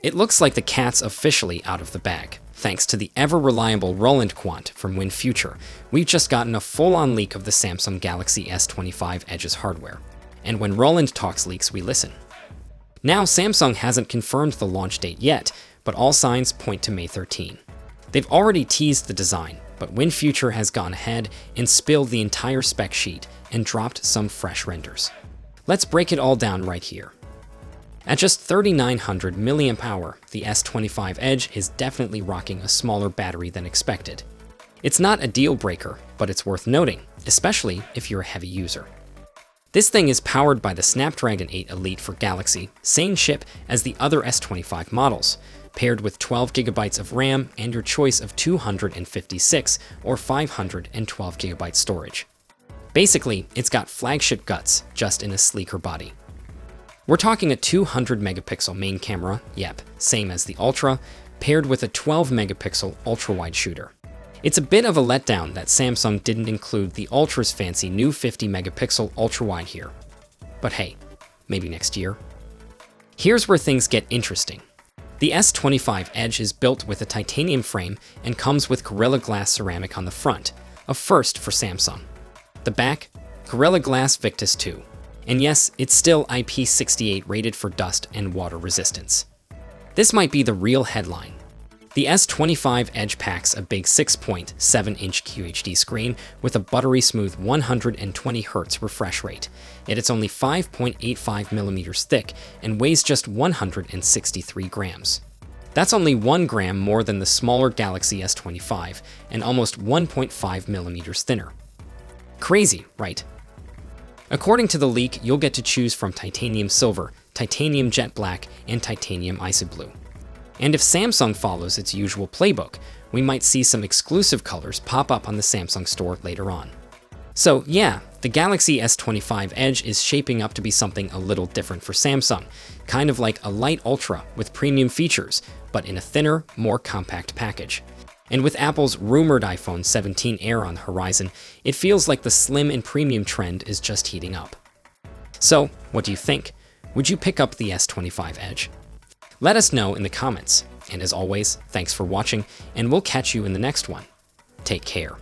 It looks like the cat's officially out of the bag. Thanks to the ever-reliable Roland Quant from WinFuture, we've just gotten a full-on leak of the Samsung Galaxy S25 Edge's hardware. And when Roland talks leaks, we listen. Now, Samsung hasn't confirmed the launch date yet, but all signs point to May 13. They've already teased the design, but WinFuture has gone ahead and spilled the entire spec sheet and dropped some fresh renders. Let's break it all down right here. At just 3,900 mAh, the S25 Edge is definitely rocking a smaller battery than expected. It's not a deal breaker, but it's worth noting, especially if you're a heavy user. This thing is powered by the Snapdragon 8 Elite for Galaxy, same chip as the other S25 models, paired with 12 GB of RAM and your choice of 256 or 512 GB storage. Basically, it's got flagship guts, just in a sleeker body. We're talking a 200 megapixel main camera, yep, same as the Ultra, paired with a 12 megapixel ultra-wide shooter. It's a bit of a letdown that Samsung didn't include the Ultra's fancy new 50 megapixel ultra-wide here. But hey, maybe next year. Here's where things get interesting. The S25 Edge is built with a titanium frame and comes with Gorilla Glass ceramic on the front, a first for Samsung. The back, Gorilla Glass Victus 2. And yes, it's still IP68 rated for dust and water resistance. This might be the real headline. The S25 Edge packs a big 6.7-inch QHD screen with a buttery smooth 120Hz refresh rate, yet it's only 5.85mm thick and weighs just 163 grams. That's only 1 gram more than the smaller Galaxy S25 and almost 1.5mm thinner. Crazy, right? According to the leak, you'll get to choose from titanium silver, titanium jet black, and titanium icy blue. And if Samsung follows its usual playbook, we might see some exclusive colors pop up on the Samsung store later on. So yeah, the Galaxy S25 Edge is shaping up to be something a little different for Samsung, kind of like a light Ultra with premium features, but in a thinner, more compact package. And with Apple's rumored iPhone 17 Air on the horizon, it feels like the slim and premium trend is just heating up. So, what do you think? Would you pick up the S25 Edge? Let us know in the comments. And as always, thanks for watching, and we'll catch you in the next one. Take care.